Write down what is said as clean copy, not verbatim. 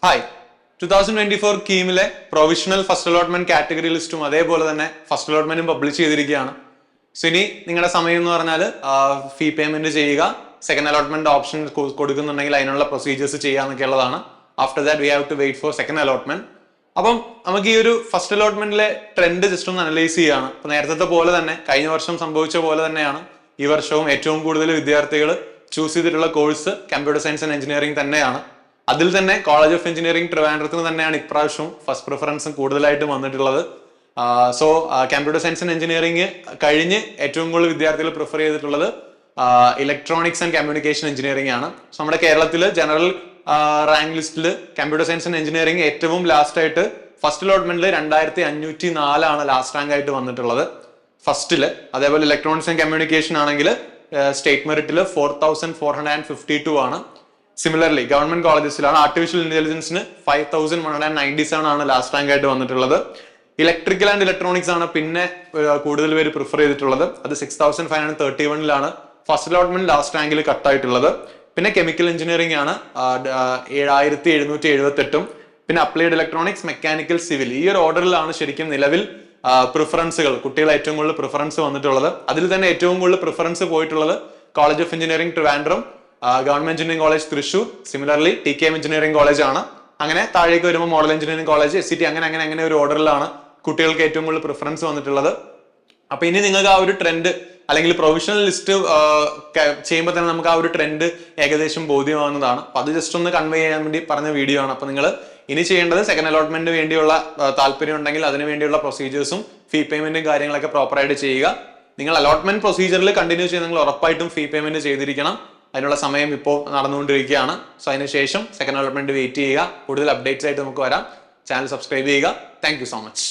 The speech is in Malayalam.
ഹായ് 2024 കീമിലെ പ്രൊവിഷണൽ ഫസ്റ്റ് അലോട്ട്മെന്റ് കാറ്റഗറി ലിസ്റ്റും അതേപോലെ തന്നെ ഫസ്റ്റ് അലോട്ട്മെന്റും പബ്ലിഷ് ചെയ്തിരിക്കുകയാണ്. സോ ഇനി നിങ്ങളുടെ സമയം എന്ന് പറഞ്ഞാൽ ഫീ പേയ്മെന്റ് ചെയ്യുക, സെക്കൻഡ് അലോട്ട്മെന്റ് ഓപ്ഷൻ കൊടുക്കുന്നുണ്ടെങ്കിൽ അതിനുള്ള പ്രൊസീജിയേഴ്സ് ചെയ്യാന്നൊക്കെ ഉള്ളതാണ്. After that we have to wait for second allotment. അപ്പം നമുക്ക് ഈ ഒരു ഫസ്റ്റ് അലോട്ട്മെന്റിലെ ട്രെൻഡ് ജസ്റ്റ് ഒന്ന് അനലൈസ് ചെയ്യുകയാണ്. അപ്പൊ നേരത്തെ പോലെ തന്നെ കഴിഞ്ഞ വർഷം സംഭവിച്ച പോലെ തന്നെയാണ് ഈ വർഷവും ഏറ്റവും കൂടുതൽ വിദ്യാർത്ഥികൾ ചൂസ് ചെയ്തിട്ടുള്ള course computer science and engineering തന്നെയാണ്. അതിൽ തന്നെ കോളേജ് ഓഫ് എഞ്ചിനീയറിംഗ് ട്രിവാൻഡ്രത്തിന് തന്നെയാണ് ഇപ്രാവശ്യവും ഫസ്റ്റ് പ്രിഫറൻസും കൂടുതലായിട്ടും വന്നിട്ടുള്ളത്. So computer science and engineering കഴിഞ്ഞ് ഏറ്റവും കൂടുതൽ വിദ്യാർത്ഥികൾ പ്രിഫർ ചെയ്തിട്ടുള്ളത് ഇലക്ട്രോണിക്സ് ആൻഡ് കമ്മ്യൂണിക്കേഷൻ എഞ്ചിനീയറിംഗ് ആണ്. സോ നമ്മുടെ കേരളത്തിൽ ജനറൽ റാങ്ക് ലിസ്റ്റിൽ കമ്പ്യൂട്ടർ സയൻസ് ആൻഡ് എഞ്ചിനീയറിംഗ് ഏറ്റവും ലാസ്റ്റ് ആയിട്ട് ഫസ്റ്റ് അലോട്ട്മെന്റിൽ 2504 ലാസ്റ്റ് റാങ്ക് ആയിട്ട് വന്നിട്ടുള്ളത് ഫസ്റ്റില്. അതേപോലെ ഇലക്ട്രോണിക്സ് ആൻഡ് കമ്മ്യൂണിക്കേഷൻ ആണെങ്കിൽ സ്റ്റേറ്റ് മെറിറ്റിൽ 4452 ആണ്. സിമിലർലി ഗവൺമെന്റ് കോളേജസിലാണ് ആർട്ടിഫിഷ്യൽ ഇന്റലിജൻസിന് 5197 ആണ് ലാസ്റ്റ് റാങ്ക് ആയിട്ട് വന്നിട്ടുള്ളത്. ഇലക്ട്രിക്കൽ ആൻഡ് ഇലക്ട്രോണിക്സ് ആണ് പിന്നെ കൂടുതൽ പേര് പ്രിഫർ ചെയ്തിട്ടുള്ളത്. അത് 6531 ഫസ്റ്റ് അലോട്ട്മെന്റ് ലാസ്റ്റ് റാങ്കിൽ കട്ടായിട്ടുള്ളത്. പിന്നെ കെമിക്കൽ എഞ്ചിനീയറിംഗ് ആണ് 7778. പിന്നെ അപ്ലൈഡ് ഇലക്ട്രോണിക്സ്, മെക്കാനിക്കൽ, സിവിൽ, ഈ ഒരു ഓർഡറിലാണ് ശരിക്കും നിലവിൽ പ്രിഫറൻസുകൾ കുട്ടികൾ ഏറ്റവും കൂടുതൽ പ്രിഫറൻസ് വന്നിട്ടുള്ളത്. അതിൽ തന്നെ ഏറ്റവും കൂടുതൽ പ്രിഫറൻസ് പോയിട്ടുള്ളത് college of engineering Trivandrum, government engineering college Thrissur, similarly TKM engineering college ആണ്. അങ്ങനെ താഴേക്ക് വരുമ്പോൾ മോഡൽ എഞ്ചിനീയറിംഗ് കോളേജ്, SCT, അങ്ങനെ ഒരു ഓർഡറിലാണ് കുട്ടികൾക്ക് ഏറ്റവും കൂടുതൽ പ്രിഫറൻസ് വന്നിട്ടുള്ളത്. അപ്പൊ ഇനി നിങ്ങൾക്ക് ആ ഒരു ട്രെൻഡ് അല്ലെങ്കിൽ പ്രൊവിഷണൽ ലിസ്റ്റ് ചെയ്യുമ്പോൾ തന്നെ നമുക്ക് ആ ഒരു ട്രെൻഡ് ഏകദേശം ബോധ്യമാവുന്നതാണ്. അപ്പൊ അത് ജസ്റ്റ് ഒന്ന് കൺവേ ചെയ്യാൻ വേണ്ടി പറഞ്ഞ വീഡിയോ ആണ്. അപ്പൊ നിങ്ങൾ ഇനി ചെയ്യേണ്ടത് സെക്കൻഡ് അലോട്ട്മെന്റിന് വേണ്ടിയുള്ള താല്പര്യം ഉണ്ടെങ്കിൽ അതിന് വേണ്ടിയുള്ള പ്രൊസീജിയേഴ്സും ഫീ പേയ്മെന്റും കാര്യങ്ങളൊക്കെ പ്രോപ്പറായിട്ട് ചെയ്യുക. നിങ്ങൾ അലോട്ട്മെന്റ് പ്രൊസീജിയറിൽ കണ്ടിന്യൂ ചെയ്ത് നിങ്ങൾ ഉറപ്പായിട്ടും ഫീ പേയ്മെന്റ് ചെയ്തിരിക്കണം. അതിനുള്ള സമയം ഇപ്പോൾ നടന്നുകൊണ്ടിരിക്കുകയാണ്. സോ അതിനുശേഷം സെക്കൻഡ് അലോട്ട്മെന്റ് വെയിറ്റ് ചെയ്യുക. കൂടുതൽ അപ്ഡേറ്റ്സ് ആയിട്ട് നമുക്ക് വരാം. ചാനൽ സബ്സ്ക്രൈബ് ചെയ്യുക. Thank you so much.